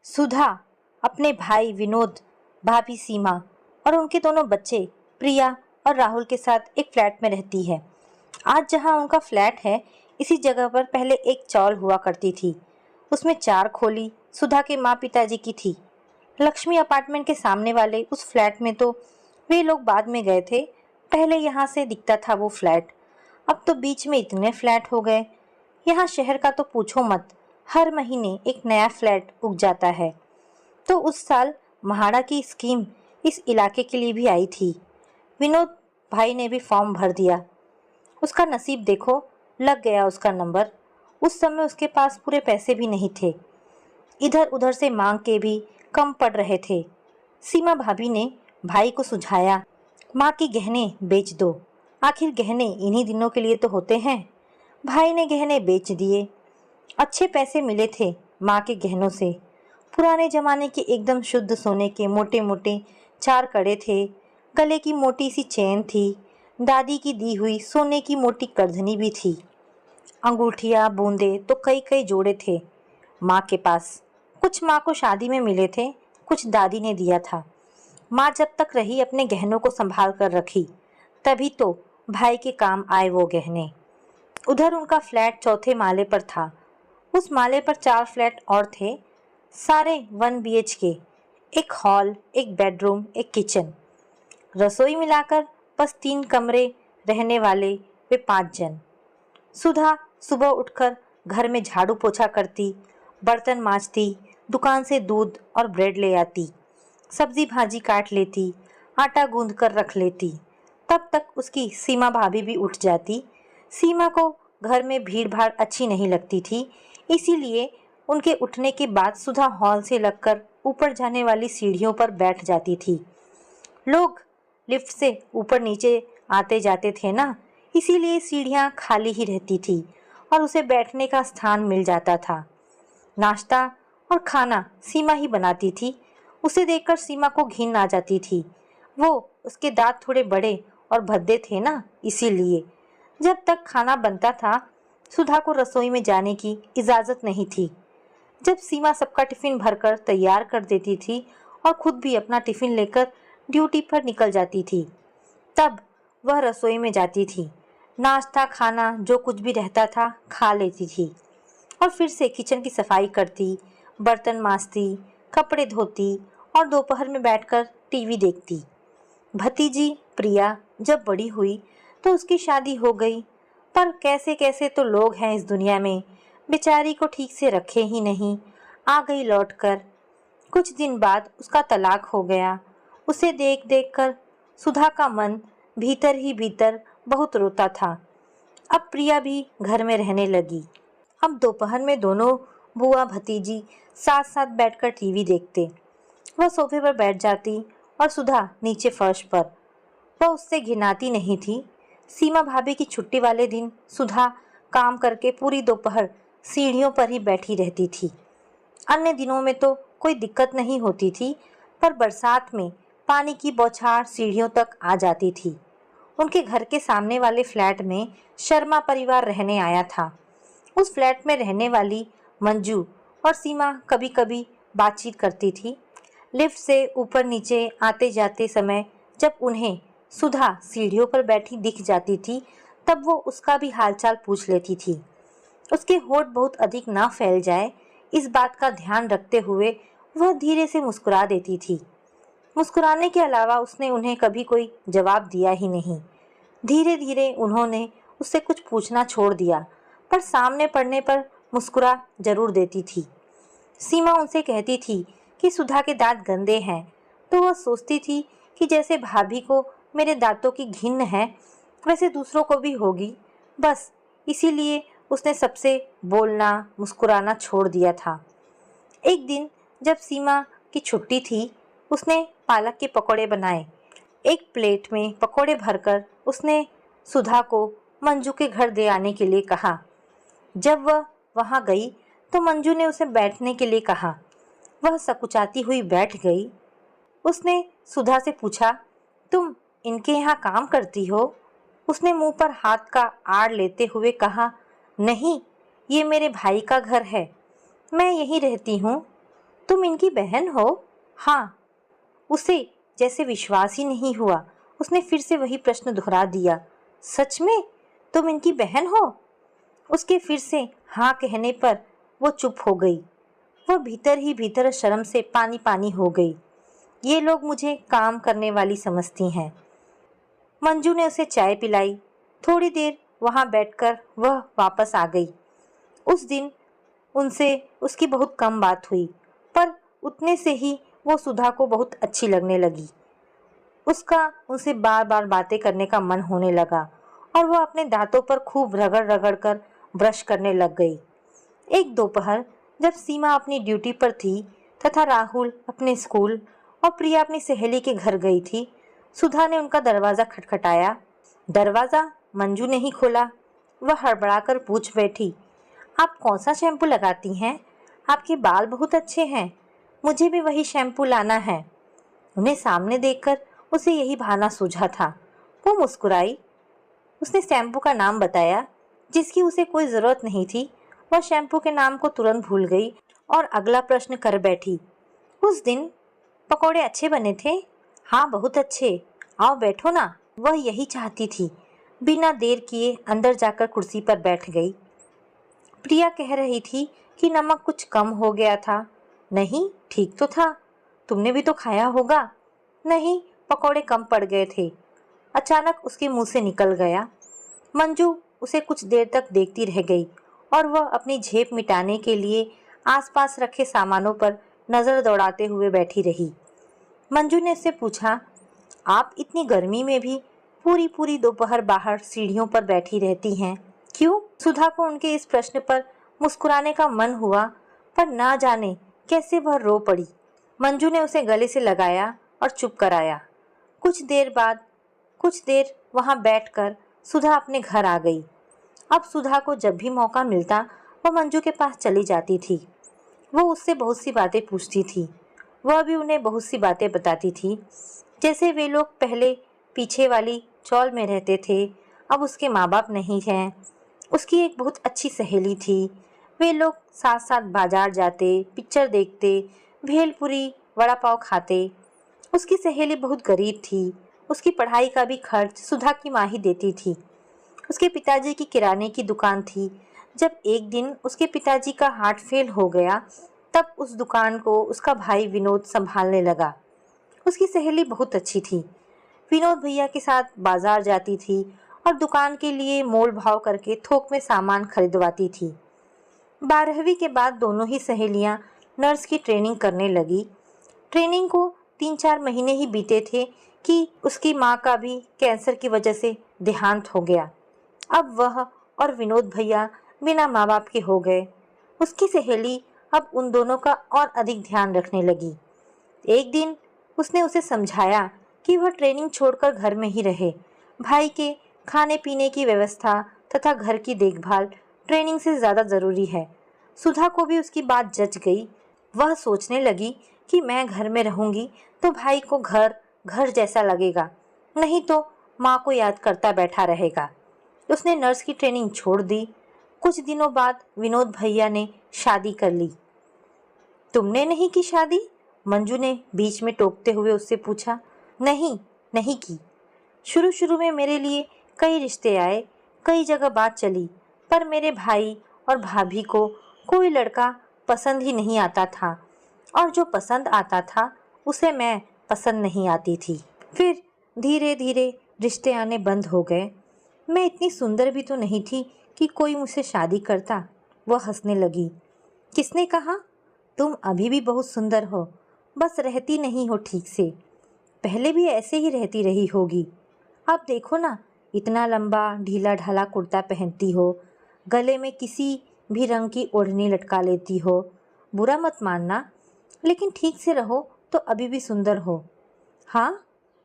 सुधा अपने भाई विनोद, भाभी सीमा और उनके दोनों बच्चे प्रिया और राहुल के साथ एक फ्लैट में रहती है। आज जहां उनका फ्लैट है, इसी जगह पर पहले एक चौल हुआ करती थी। उसमें 4 खोली सुधा के माँ पिताजी की थी। लक्ष्मी अपार्टमेंट के सामने वाले उस फ्लैट में तो वे लोग बाद में गए थे। पहले यहाँ से दिखता था वो फ्लैट। अब तो बीच में इतने फ्लैट हो गए। यहाँ शहर का तो पूछो मत, हर महीने एक नया फ्लैट उग जाता है। तो उस साल महाड़ा की स्कीम इस इलाके के लिए भी आई थी। विनोद भाई ने भी फॉर्म भर दिया। उसका नसीब देखो, लग गया उसका नंबर। उस समय उसके पास पूरे पैसे भी नहीं थे। इधर उधर से मांग के भी कम पड़ रहे थे। सीमा भाभी ने भाई को सुझाया, माँ के गहने बेच दो, आखिर गहने इन्हीं दिनों के लिए तो होते हैं। भाई ने गहने बेच दिए। अच्छे पैसे मिले थे माँ के गहनों से। पुराने जमाने के एकदम शुद्ध सोने के मोटे मोटे 4 कड़े थे। गले की मोटी सी चेन थी। दादी की दी हुई सोने की मोटी करधनी भी थी। अंगूठियाँ बूंदे तो कई कई जोड़े थे माँ के पास। कुछ माँ को शादी में मिले थे, कुछ दादी ने दिया था। माँ जब तक रही अपने गहनों को संभाल कर रखी, तभी तो भाई के काम आए वो गहने। उधर उनका फ्लैट चौथे माले पर था। उस माले पर 4 फ्लैट और थे, सारे 1 BHK। एक हॉल, एक बेडरूम, एक किचन, रसोई मिलाकर बस 3 कमरे रहने वाले वे 5 जन। सुधा सुबह उठकर घर में झाड़ू पोछा करती, बर्तन मांजती, दुकान से दूध और ब्रेड ले आती, सब्जी भाजी काट लेती, आटा गूंद कर रख लेती। तब तक उसकी सीमा भाभी भी उठ जाती। सीमा को घर में भीड़ भाड़ अच्छी नहीं लगती थी, इसीलिए उनके उठने के बाद सुधा हॉल से लगकर ऊपर जाने वाली सीढ़ियों पर बैठ जाती थी। लोग लिफ्ट से ऊपर नीचे आते जाते थे ना, इसीलिए सीढ़ियाँ खाली ही रहती थी और उसे बैठने का स्थान मिल जाता था। नाश्ता और खाना सीमा ही बनाती थी। उसे देखकर सीमा को घिन आ जाती थी। वो उसके दांत थोड़े बड़े और भद्दे थे ना, इसीलिए जब तक खाना बनता था सुधा को रसोई में जाने की इजाज़त नहीं थी। जब सीमा सबका टिफ़िन भरकर तैयार कर देती थी और खुद भी अपना टिफ़िन लेकर ड्यूटी पर निकल जाती थी, तब वह रसोई में जाती थी। नाश्ता खाना जो कुछ भी रहता था खा लेती थी और फिर से किचन की सफाई करती, बर्तन मांजती, कपड़े धोती और दोपहर में बैठकर टीवी देखती। भतीजी प्रिया जब बड़ी हुई तो उसकी शादी हो गई, पर कैसे कैसे तो लोग हैं इस दुनिया में, बेचारी को ठीक से रखे ही नहीं। आ गई लौटकर। कुछ दिन बाद उसका तलाक हो गया। उसे देख देख कर सुधा का मन भीतर ही भीतर बहुत रोता था। अब प्रिया भी घर में रहने लगी। अब दोपहर में दोनों बुआ भतीजी साथ साथ बैठकर टीवी देखते। वह सोफे पर बैठ जाती और सुधा नीचे फर्श पर। वह उससे घिनाती नहीं थी। सीमा भाभी की छुट्टी वाले दिन सुधा काम करके पूरी दोपहर सीढ़ियों पर ही बैठी रहती थी। अन्य दिनों में तो कोई दिक्कत नहीं होती थी, पर बरसात में पानी की बौछार सीढ़ियों तक आ जाती थी। उनके घर के सामने वाले फ्लैट में शर्मा परिवार रहने आया था। उस फ्लैट में रहने वाली मंजू और सीमा कभी कभी बातचीत करती थी। लिफ्ट से ऊपर नीचे आते जाते समय जब उन्हें सुधा सीढ़ियों पर बैठी दिख जाती थी, तब वो उसका भी हालचाल पूछ लेती थी। उसके होठ बहुत अधिक ना फैल जाए, इस बात का ध्यान रखते हुए वह धीरे से मुस्कुरा देती थी। मुस्कुराने के अलावा उसने उन्हें कभी कोई जवाब दिया ही नहीं। धीरे धीरे उन्होंने उससे कुछ पूछना छोड़ दिया, पर सामने पड़ने पर मुस्कुरा जरूर देती थी। सीमा उनसे कहती थी कि सुधा के दांत गंदे हैं, तो वह सोचती थी कि जैसे भाभी को मेरे दांतों की घिन है, वैसे दूसरों को भी होगी। बस इसीलिए उसने सबसे बोलना मुस्कुराना छोड़ दिया था। एक दिन जब सीमा की छुट्टी थी, उसने पालक के पकौड़े बनाए। एक प्लेट में पकौड़े भरकर उसने सुधा को मंजू के घर दे आने के लिए कहा। जब वह वहां गई तो मंजू ने उसे बैठने के लिए कहा। वह सकुचाती हुई बैठ गई। उसने सुधा से पूछा, तुम इनके यहाँ काम करती हो? उसने मुंह पर हाथ का आड़ लेते हुए कहा, नहीं, ये मेरे भाई का घर है, मैं यहीं रहती हूँ। तुम इनकी बहन हो? हाँ। उसे जैसे विश्वास ही नहीं हुआ। उसने फिर से वही प्रश्न दोहरा दिया। सच में तुम इनकी बहन हो? उसके फिर से हाँ कहने पर वो चुप हो गई। वह भीतर ही भीतर शर्म से पानी पानी हो गई। ये लोग मुझे काम करने वाली समझती हैं। मंजू ने उसे चाय पिलाई। थोड़ी देर वहां बैठकर वह वापस आ गई। उस दिन उनसे उसकी बहुत कम बात हुई, पर उतने से ही वो सुधा को बहुत अच्छी लगने लगी। उसका उनसे बार बार बातें करने का मन होने लगा और वह अपने दांतों पर खूब रगड़ रगड़ कर ब्रश करने लग गई। एक दोपहर जब सीमा अपनी ड्यूटी पर थी तथा राहुल अपने स्कूल और प्रिया अपनी सहेली के घर गई थी, सुधा ने उनका दरवाज़ा खटखटाया। दरवाज़ा मंजू ने ही खोला। वह हड़बड़ाकर पूछ बैठी, आप कौन सा शैम्पू लगाती हैं? आपके बाल बहुत अच्छे हैं। मुझे भी वही शैम्पू लाना है। उन्हें सामने देखकर उसे यही बहाना सूझा था। वो मुस्कुराई। उसने शैम्पू का नाम बताया, जिसकी उसे कोई ज़रूरत नहीं थी। वह शैम्पू के नाम को तुरंत भूल गई और अगला प्रश्न कर बैठी, उस दिन पकौड़े अच्छे बने थे? हाँ, बहुत अच्छे। आओ बैठो ना। वह यही चाहती थी। बिना देर किए अंदर जाकर कुर्सी पर बैठ गई। प्रिया कह रही थी कि नमक कुछ कम हो गया था। नहीं, ठीक तो था। तुमने भी तो खाया होगा। नहीं, पकौड़े कम पड़ गए थे। अचानक उसके मुंह से निकल गया। मंजू उसे कुछ देर तक देखती रह गई और वह अपनी झेप मिटाने के लिए आसपास रखे सामानों पर नजर दौड़ाते हुए बैठी रही। मंजू ने उससे पूछा, आप इतनी गर्मी में भी पूरी पूरी दोपहर बाहर सीढ़ियों पर बैठी रहती हैं, क्यों? सुधा को उनके इस प्रश्न पर मुस्कुराने का मन हुआ, पर ना जाने कैसे वह रो पड़ी। मंजू ने उसे गले से लगाया और चुप कराया। कुछ देर वहां बैठकर सुधा अपने घर आ गई। अब सुधा को जब भी मौका मिलता वह मंजू के पास चली जाती थी। वो उससे बहुत सी बातें पूछती थी। वह भी उन्हें बहुत सी बातें बताती थी, जैसे वे लोग पहले पीछे वाली चौल में रहते थे, अब उसके माँ बाप नहीं हैं। उसकी एक बहुत अच्छी सहेली थी। वे लोग साथ साथ बाजार जाते, पिक्चर देखते, भेलपुरी वड़ा पाव खाते। उसकी सहेली बहुत गरीब थी। उसकी पढ़ाई का भी खर्च सुधा की माँ ही देती थी। उसके पिताजी की किराने की दुकान थी। जब एक दिन उसके पिताजी का हार्ट फेल हो गया, तब उस दुकान को उसका भाई विनोद संभालने लगा। उसकी सहेली बहुत अच्छी थी। विनोद भैया के साथ बाजार जाती थी और दुकान के लिए मोल भाव करके थोक में सामान खरीदवाती थी। 12वीं के बाद दोनों ही सहेलियां नर्स की ट्रेनिंग करने लगी। ट्रेनिंग को 3-4 महीने ही बीते थे कि उसकी माँ का भी कैंसर की वजह से देहांत हो गया। अब वह और विनोद भैया बिना माँ बाप के हो गए। उसकी सहेली अब उन दोनों का और अधिक ध्यान रखने लगी। एक दिन उसने उसे समझाया कि वह ट्रेनिंग छोड़कर घर में ही रहे। भाई के खाने पीने की व्यवस्था तथा घर की देखभाल ट्रेनिंग से ज़्यादा ज़रूरी है। सुधा को भी उसकी बात जच गई। वह सोचने लगी कि मैं घर में रहूंगी तो भाई को घर घर जैसा लगेगा, नहीं तो माँ को याद करता बैठा रहेगा। उसने नर्स की ट्रेनिंग छोड़ दी। कुछ दिनों बाद विनोद भैया ने शादी कर ली। तुमने नहीं की शादी? मंजू ने बीच में टोकते हुए उससे पूछा। नहीं, नहीं की। शुरू शुरू में मेरे लिए कई रिश्ते आए, कई जगह बात चली, पर मेरे भाई और भाभी को कोई लड़का पसंद ही नहीं आता था, और जो पसंद आता था उसे मैं पसंद नहीं आती थी। फिर धीरे धीरे रिश्ते आने बंद हो गए। मैं इतनी सुंदर भी तो नहीं थी कि कोई मुझसे शादी करता। वह हंसने लगी। किसने कहा? तुम अभी भी बहुत सुंदर हो, बस रहती नहीं हो ठीक से। पहले भी ऐसे ही रहती रही होगी। अब देखो ना, इतना लंबा ढीला ढाला कुर्ता पहनती हो, गले में किसी भी रंग की ओढ़नी लटका लेती हो। बुरा मत मानना, लेकिन ठीक से रहो तो अभी भी सुंदर हो। हाँ,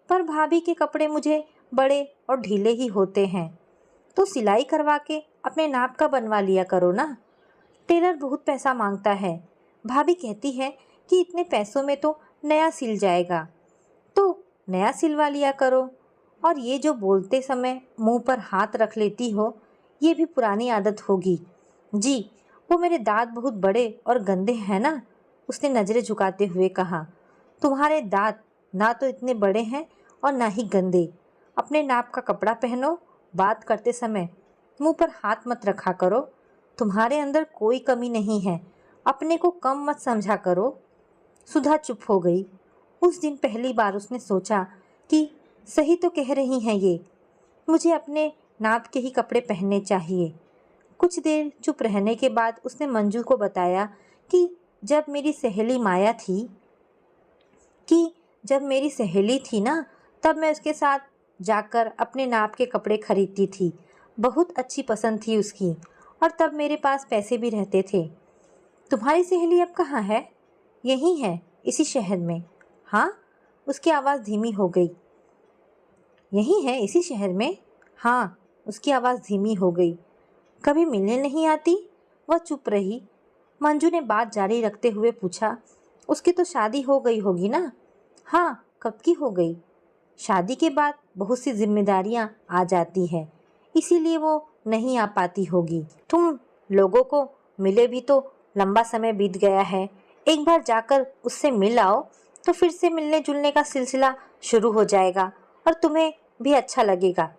पर भाभी के कपड़े मुझे बड़े और ढीले ही होते हैं, तो सिलाई करवा के अपने नाप का बनवा लिया करो ना। टेलर बहुत पैसा मांगता है। भाभी कहती है कि इतने पैसों में तो नया सिल जाएगा, तो नया सिलवा लिया करो। और ये जो बोलते समय मुंह पर हाथ रख लेती हो, ये भी पुरानी आदत होगी। जी, वो मेरे दांत बहुत बड़े और गंदे हैं ना, उसने नजरें झुकाते हुए कहा। तुम्हारे दांत ना तो इतने बड़े हैं और ना ही गंदे। अपने नाप का कपड़ा पहनो। बात करते समय मुंह पर हाथ मत रखा करो। तुम्हारे अंदर कोई कमी नहीं है। अपने को कम मत समझा करो। सुधा चुप हो गई। उस दिन पहली बार उसने सोचा कि सही तो कह रही हैं ये, मुझे अपने नाप के ही कपड़े पहनने चाहिए। कुछ देर चुप रहने के बाद उसने मंजू को बताया कि जब मेरी सहेली माया थी जब मेरी सहेली थी ना, तब मैं उसके साथ जाकर अपने नाप के कपड़े खरीदती थी। बहुत अच्छी पसंद थी उसकी, और तब मेरे पास पैसे भी रहते थे। तुम्हारी सहेली अब कहाँ है? यहीं है, इसी शहर में। हाँ, उसकी आवाज़ धीमी हो गई। यहीं है, इसी शहर में? हाँ, उसकी आवाज़ धीमी हो गई। कभी मिलने नहीं आती? वह चुप रही। मंजू ने बात जारी रखते हुए पूछा, उसकी तो शादी हो गई होगी ना? हाँ, कब की हो गई। शादी के बाद बहुत सी जिम्मेदारियां आ जाती हैं, इसीलिए वो नहीं आ पाती होगी। तुम लोगों को मिले भी तो लंबा समय बीत गया है। एक बार जाकर उससे मिल आओ तो फिर से मिलने जुलने का सिलसिला शुरू हो जाएगा और तुम्हें भी अच्छा लगेगा।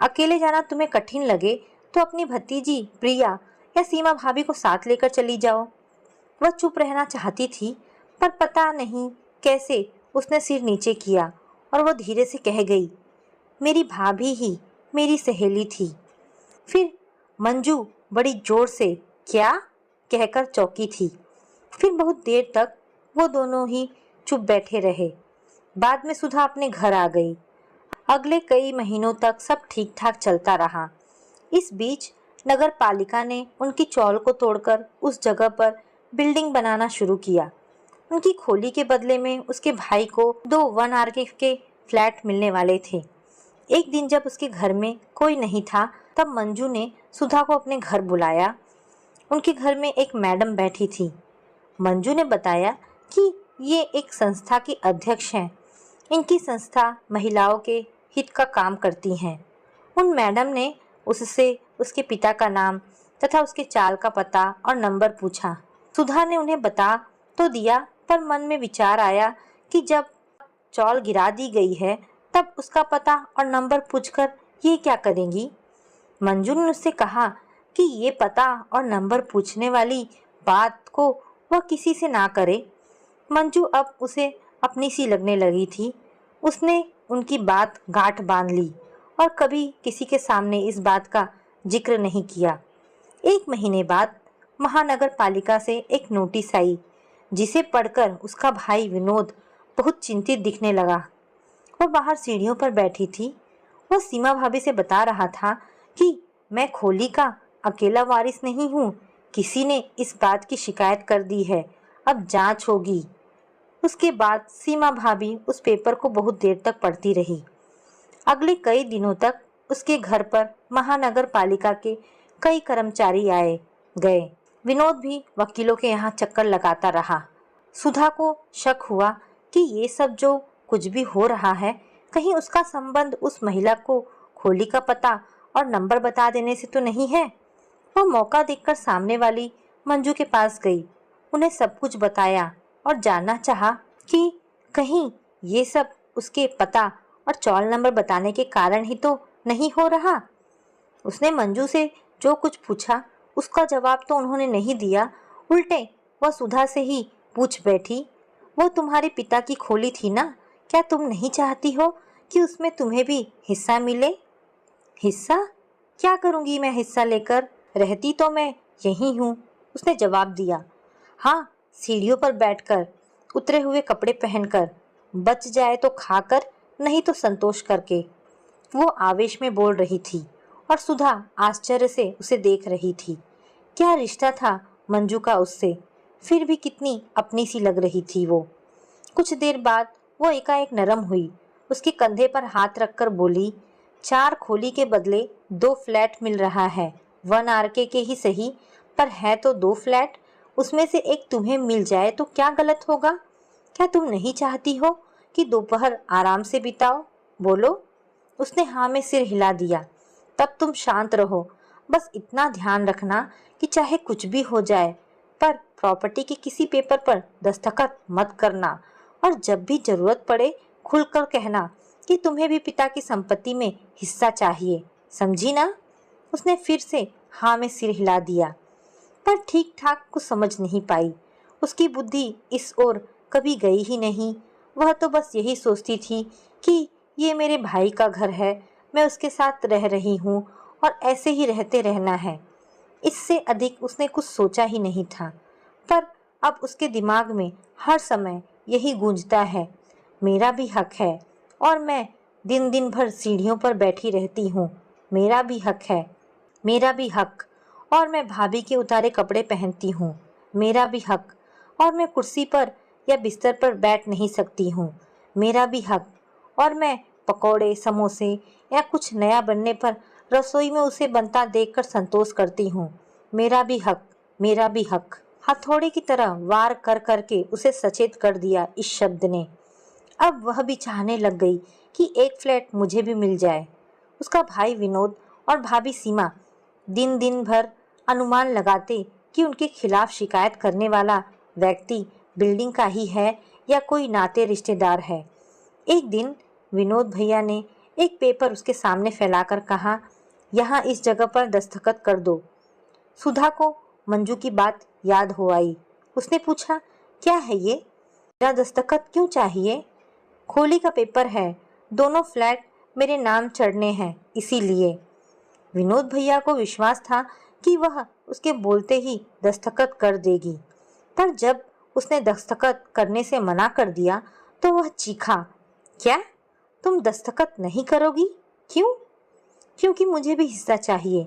अकेले जाना तुम्हें कठिन लगे तो अपनी भतीजी प्रिया या सीमा भाभी को साथ लेकर चली जाओ। वह चुप रहना चाहती थी, पर पता नहीं कैसे उसने सिर नीचे किया और वह धीरे से कह गई, मेरी भाभी ही मेरी सहेली थी। फिर मंजू बड़ी जोर से क्या कहकर चौंकी थी। फिर बहुत देर तक वो दोनों ही चुप बैठे रहे। बाद में सुधा अपने घर आ गई। अगले कई महीनों तक सब ठीक ठाक चलता रहा। इस बीच नगर पालिका ने उनकी चौल को तोड़कर उस जगह पर बिल्डिंग बनाना शुरू किया। उनकी खोली के बदले में उसके भाई को 2 1 आरके के फ्लैट मिलने वाले थे। एक दिन जब उसके घर में कोई नहीं था, तब मंजू ने सुधा को अपने घर बुलाया। उनके घर में एक मैडम बैठी थी। मंजू ने बताया कि ये एक संस्था की अध्यक्ष हैं। इनकी संस्था महिलाओं के हित का काम करती हैं। उन मैडम ने उससे उसके पिता का नाम तथा उसके चाल का पता और नंबर पूछा। सुधा ने उन्हें बता तो दिया, पर मन में विचार आया कि जब चौल गिरा दी गई है तब उसका पता और नंबर पूछकर ये क्या करेंगी। मंजू ने उससे कहा कि ये पता और नंबर पूछने वाली बात को वह किसी से ना करे। मंजू अब उसे अपनी सी लगने लगी थी। उसने उनकी बात गांठ बांध ली और कभी किसी के सामने इस बात का जिक्र नहीं किया। 1 महीने बाद महानगर पालिका से एक नोटिस आई, जिसे पढ़कर उसका भाई विनोद बहुत चिंतित दिखने लगा। वह बाहर सीढ़ियों पर बैठी थी। वह सीमा भाभी से बता रहा था कि मैं खोली का अकेला वारिस नहीं हूँ। किसी ने इस बात की शिकायत कर दी है, अब जांच होगी। उसके बाद सीमा भाभी उस पेपर को बहुत देर तक पढ़ती रही। अगले कई दिनों तक उसके घर पर महानगर पालिका के कई कर्मचारी आए गए। विनोद भी वकीलों के यहाँ चक्कर लगाता रहा। सुधा को शक हुआ कि ये सब जो कुछ भी हो रहा है, कहीं उसका संबंध उस महिला को खोली का पता और नंबर बता देने से तो नहीं है। वह मौका देखकर सामने वाली मंजू के पास गई, उन्हें सब कुछ बताया और जानना चाहा कि कहीं ये सब उसके पता और चौल नंबर बताने के कारण ही तो नहीं हो रहा। उसने मंजू से जो कुछ पूछा उसका जवाब तो उन्होंने नहीं दिया, उल्टे वह सुधा से ही पूछ बैठी, वो तुम्हारे पिता की खोली थी ना, क्या तुम नहीं चाहती हो कि उसमें तुम्हें भी हिस्सा मिले? हिस्सा? क्या करूंगी मैं हिस्सा लेकर? रहती तो मैं यही हूँ, उसने जवाब दिया। हाँ, सीढ़ियों पर बैठकर, उतरे हुए कपड़े पहनकर, बच जाए तो खाकर, नहीं तो संतोष करके, वो आवेश में बोल रही थी और सुधा आश्चर्य से उसे देख रही थी। क्या रिश्ता था मंजू का उससे, फिर भी कितनी अपनी सी लग रही थी वो। कुछ देर बाद वो एकाएक नरम हुई। उसके कंधे पर हाथ रखकर बोली, 4 खोली के बदले 2 फ्लैट मिल रहा है, 1 आरके के ही सही, पर है तो 2 फ्लैट। उसमें से एक तुम्हें मिल जाए तो क्या गलत होगा? क्या तुम नहीं चाहती हो कि दोपहर आराम से बिताओ? बोलो। उसने हाँ में सिर हिला दिया। तब तुम शांत रहो, बस इतना ध्यान रखना कि चाहे कुछ भी हो जाए, पर प्रॉपर्टी के किसी पेपर पर दस्तखत मत करना और जब भी जरूरत पड़े खुलकर कहना कि तुम्हें भी पिता की संपत्ति में हिस्सा चाहिए, समझी ना? उसने फिर से हाँ में सिर हिला दिया, पर ठीक ठाक कुछ समझ नहीं पाई। उसकी बुद्धि इस ओर कभी गई ही नहीं। वह तो बस यही सोचती थी कि ये मेरे भाई का घर है, मैं उसके साथ रह रही हूँ और ऐसे ही रहते रहना है। इससे अधिक उसने कुछ सोचा ही नहीं था। पर अब उसके दिमाग में हर समय यही गूंजता है, मेरा भी हक है और मैं दिन दिन भर सीढ़ियों पर बैठी रहती हूँ। मेरा भी हक है, मेरा भी हक। और मैं भाभी के उतारे कपड़े पहनती हूँ, मेरा भी हक। और मैं कुर्सी पर या बिस्तर पर बैठ नहीं सकती हूँ, मेरा भी हक। और मैं पकौड़े, समोसे या कुछ नया बनने पर रसोई में उसे बनता देखकर संतोष करती हूँ, मेरा भी हक, मेरा भी हक। हथौड़े की तरह वार कर करके उसे सचेत कर दिया इस शब्द ने। अब वह भी चाहने लग गई कि एक फ्लैट मुझे भी मिल जाए। उसका भाई विनोद और भाभी सीमा दिन दिन भर अनुमान लगाते कि उनके खिलाफ शिकायत करने वाला व्यक्ति बिल्डिंग का ही है या कोई नाते रिश्तेदार है। एक दिन विनोद भैया ने एक पेपर उसके सामने फैलाकर कहा, यहाँ इस जगह पर दस्तखत कर दो। सुधा को मंजू की बात याद हो आई। उसने पूछा, क्या है ये? मेरा दस्तखत क्यों चाहिए? खोली का पेपर है, दोनों फ्लैट मेरे नाम चढ़ने हैं, इसीलिए। विनोद भैया को विश्वास था कि वह उसके बोलते ही दस्तखत कर देगी, पर जब उसने दस्तखत करने से मना कर दिया तो वह चीखा, क्या तुम दस्तखत नहीं करोगी? क्यों? क्योंकि मुझे भी हिस्सा चाहिए।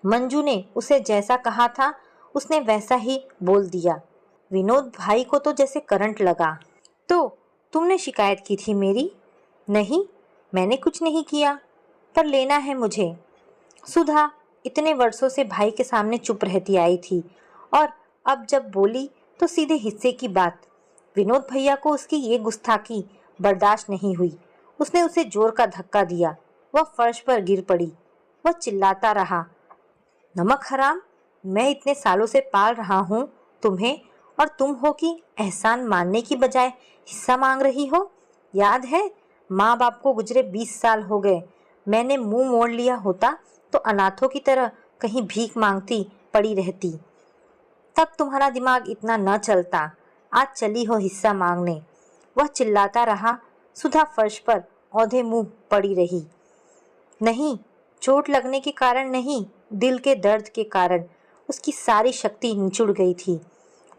मंजू ने उसे जैसा कहा था उसने वैसा ही बोल दिया। विनोद भाई को तो जैसे करंट लगा। तो तुमने शिकायत की थी मेरी? नहीं, मैंने कुछ नहीं किया, पर लेना है मुझे। सुधा इतने वर्षों से भाई के सामने चुप रहती आई थी और अब जब बोली तो सीधे हिस्से की बात। विनोद भैया को उसकी ये गुस्ताखी बर्दाश्त नहीं हुई। उसने उसे जोर का धक्का दिया। वह फर्श पर गिर पड़ी। वह चिल्लाता रहा, नमक हराम, मैं इतने सालों से पाल रहा हूँ तुम्हें और तुम हो कि एहसान मानने की बजाय हिस्सा मांग रही हो। याद है, माँ बाप को गुजरे 20 साल हो गए। मैंने मुंह मोड़ लिया होता तो अनाथों की तरह कहीं भीख मांगती पड़ी रहती। तब तुम्हारा दिमाग इतना न चलता। आज चली हो हिस्सा मांगने। वह चिल्लाता रहा। सुधा फर्श पर औंधे मुंह पड़ी रही। नहीं, चोट लगने के कारण नहीं, दिल के दर्द के कारण। उसकी सारी शक्ति निचुड़ गई थी।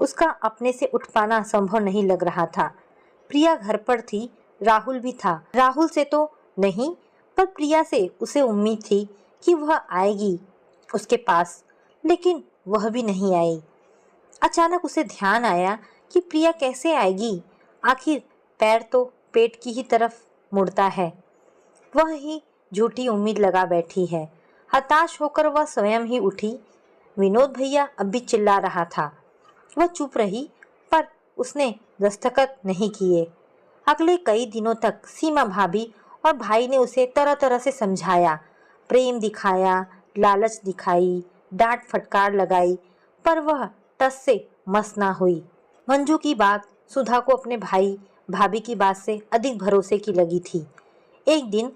उसका अपने से उठ पाना संभव नहीं लग रहा था। प्रिया घर पर थी, राहुल भी था। राहुल से तो नहीं, पर प्रिया से उसे उम्मीद थी कि वह आएगी उसके पास, लेकिन वह भी नहीं आई। अचानक उसे ध्यान आया कि प्रिया कैसे आएगी? आखिर पैर तो पेट की ही तरफ मुड़ता है। वह ही झूठी उम्मीद लगा बैठी है। हताश होकर वह स्वयं ही उठी। विनोद भैया अब भी चिल्ला रहा था। वह चुप रही, पर उसने दस्तखत नहीं किए। अगले कई दिनों तक सीमा भाभी और भाई ने उसे तरह तरह से समझाया, प्रेम दिखाया, लालच दिखाई, डांट फटकार लगाई, पर वह टस से मस ना हुई। मंजू की बात सुधा को अपने भाई भाभी की बात से अधिक भरोसे की लगी थी। एक दिन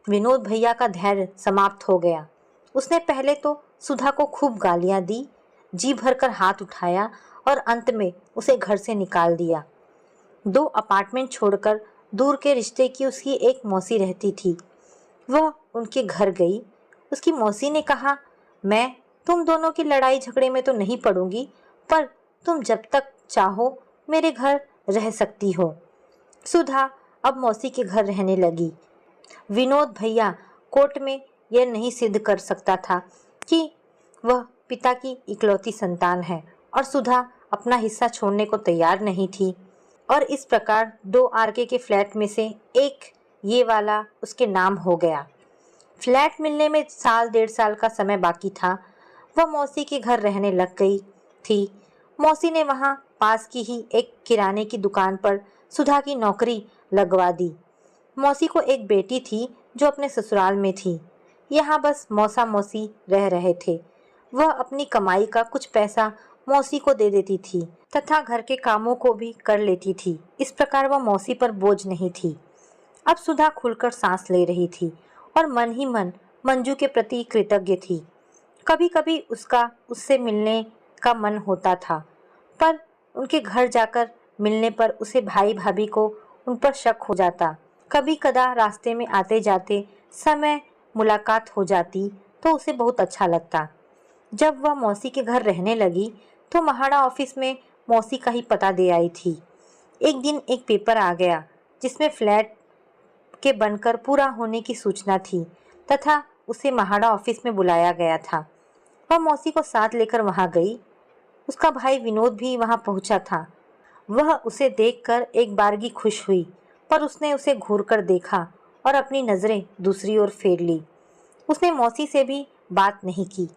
विनोद भैया का धैर्य समाप्त हो गया। उसने पहले तो सुधा को खूब गालियां दी, जी भरकर हाथ उठाया और अंत में उसे घर से निकाल दिया। 2 अपार्टमेंट छोड़कर दूर के रिश्ते की उसकी एक मौसी रहती थी। वह उनके घर गई। उसकी मौसी ने कहा, मैं तुम दोनों की लड़ाई झगड़े में तो नहीं पड़ूंगी, पर तुम जब तक चाहो मेरे घर रह सकती हो। सुधा अब मौसी के घर रहने लगी। विनोद भैया कोर्ट में यह नहीं सिद्ध कर सकता था कि वह पिता की इकलौती संतान है और सुधा अपना हिस्सा छोड़ने को तैयार नहीं थी। और इस प्रकार 2 आरके के फ्लैट में से एक ये वाला उसके नाम हो गया। फ्लैट मिलने में 1.5 साल का समय बाकी था। वह मौसी के घर रहने लग गई थी। मौसी ने वहाँ पास की ही एक किराने की दुकान पर सुधा की नौकरी लगवा दी। मौसी को एक बेटी थी जो अपने ससुराल में थी। यहाँ बस मौसा मौसी रह रहे थे। वह अपनी कमाई का कुछ पैसा मौसी को दे देती थी तथा घर के कामों को भी कर लेती थी। इस प्रकार वह मौसी पर बोझ नहीं थी। अब सुधा खुलकर सांस ले रही थी और मन ही मन मंजू के प्रति कृतज्ञ थी। कभी कभी उसका उससे मिलने का मन होता था, पर उनके घर जाकर मिलने पर उसे भाई भाभी को उन पर शक हो जाता। कभी कदा रास्ते में आते जाते समय मुलाकात हो जाती तो उसे बहुत अच्छा लगता। जब वह मौसी के घर रहने लगी तो महाड़ा ऑफिस में मौसी का ही पता दे आई थी। एक दिन एक पेपर आ गया जिसमें फ्लैट के बनकर पूरा होने की सूचना थी तथा उसे महाड़ा ऑफिस में बुलाया गया था। वह मौसी को साथ लेकर वहां गई। उसका भाई विनोद भी वहां पहुंचा था। वह उसे देखकर एक बारगी खुश हुई, पर उसने उसे घूरकर देखा और अपनी नजरें दूसरी ओर फेर ली। उसने मौसी से भी बात नहीं की।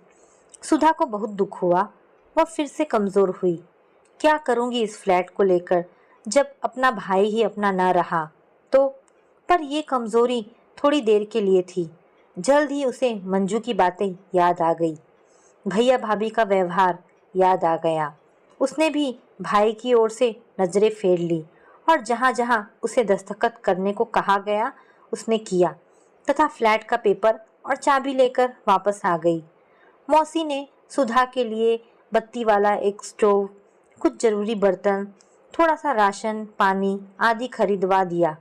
सुधा को बहुत दुख हुआ। वह फिर से कमजोर हुई। क्या करूंगी इस फ्लैट को लेकर, जब अपना भाई ही अपना न रहा तो। पर यह कमजोरी थोड़ी देर के लिए थी। जल्द ही उसे मंजू की बातें याद आ गई। भैया भाभी का व्यवहार याद आ गया। उसने भी भाई की ओर से नजरें फेर ली और जहां जहां उसे दस्तखत करने को कहा गया उसने किया तथा फ्लैट का पेपर और चाबी लेकर वापस आ गई। मौसी ने सुधा के लिए बत्ती वाला एक स्टोव, कुछ जरूरी बर्तन, थोड़ा सा राशन पानी आदि खरीदवा दिया।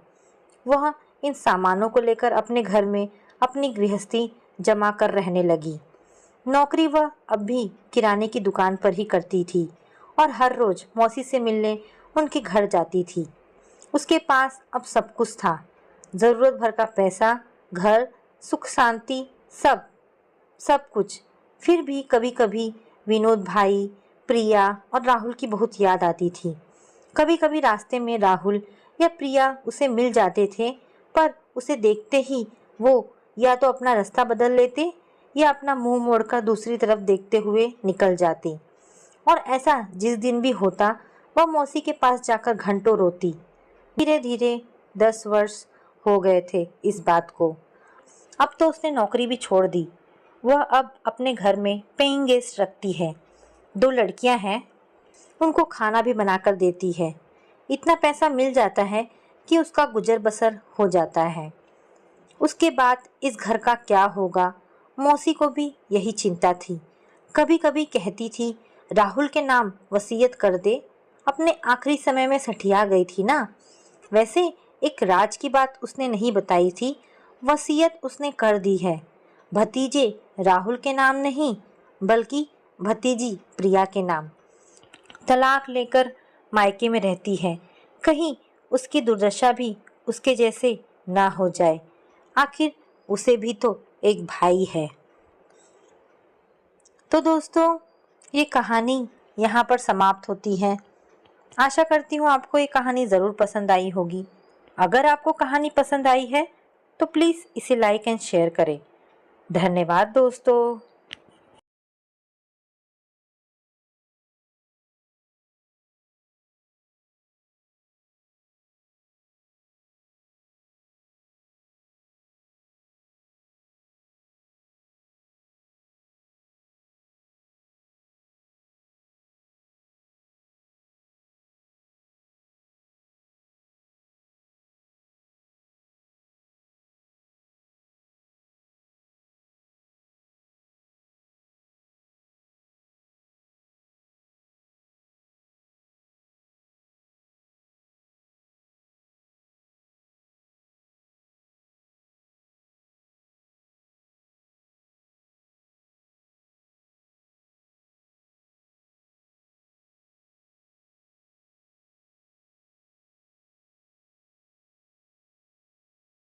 वह इन सामानों को लेकर अपने घर में अपनी गृहस्थी जमा कर रहने लगी। नौकरी वह अब भी किराने की दुकान पर ही करती थी और हर रोज मौसी से मिलने उनके घर जाती थी। उसके पास अब सब कुछ था, जरूरत भर का पैसा, घर, सुख शांति, सब सब कुछ। फिर भी कभी कभी विनोद भाई, प्रिया और राहुल की बहुत याद आती थी। कभी कभी रास्ते में राहुल या प्रिया उसे मिल जाते थे, पर उसे देखते ही वो या तो अपना रास्ता बदल लेते या अपना मुंह मोड़कर दूसरी तरफ देखते हुए निकल जाते। और ऐसा जिस दिन भी होता वह मौसी के पास जाकर घंटों रोती। धीरे धीरे 10 वर्ष हो गए थे इस बात को। अब तो उसने नौकरी भी छोड़ दी। वह अब अपने घर में पेइंग गेस्ट रखती है। 2 लड़कियां हैं, उनको खाना भी बनाकर देती है। इतना पैसा मिल जाता है कि उसका गुजर बसर हो जाता है। उसके बाद इस घर का क्या होगा, मौसी को भी यही चिंता थी। कभी कभी कहती थी राहुल के नाम वसीयत कर दे। अपने आखिरी समय में सठिया गई थी ना। वैसे एक राज की बात उसने नहीं बताई थी, वसीयत उसने कर दी है। भतीजे राहुल के नाम नहीं, बल्कि भतीजी प्रिया के नाम। तलाक लेकर मायके में रहती है, कहीं उसकी दुर्दशा भी उसके जैसे ना हो जाए। आखिर उसे भी तो एक भाई है। तो दोस्तों, ये कहानी यहाँ पर समाप्त होती है। आशा करती हूँ आपको ये कहानी ज़रूर पसंद आई होगी। अगर आपको कहानी पसंद आई है तो प्लीज़ इसे लाइक एंड शेयर करें। धन्यवाद दोस्तों।